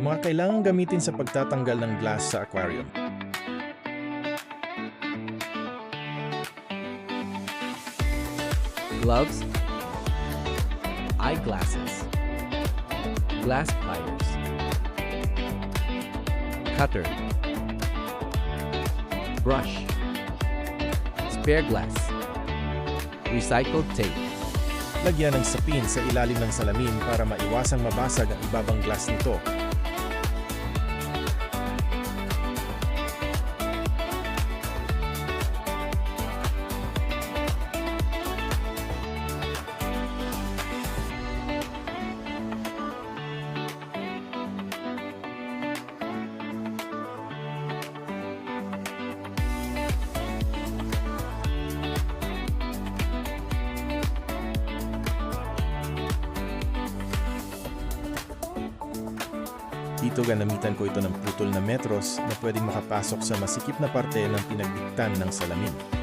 Mga kailangang gamitin sa pagtatanggal ng glass sa aquarium. Gloves, eyeglasses, glass pliers, cutter, brush, spare glass, recycled tape. Lagyan ng sapin sa ilalim ng salamin para maiwasang mabasag ang ibabang glass nito. Dito ganamitan ko ito ng putol na metros na pwedeng makapasok sa masikip na parte ng pinagdiktan ng salamin.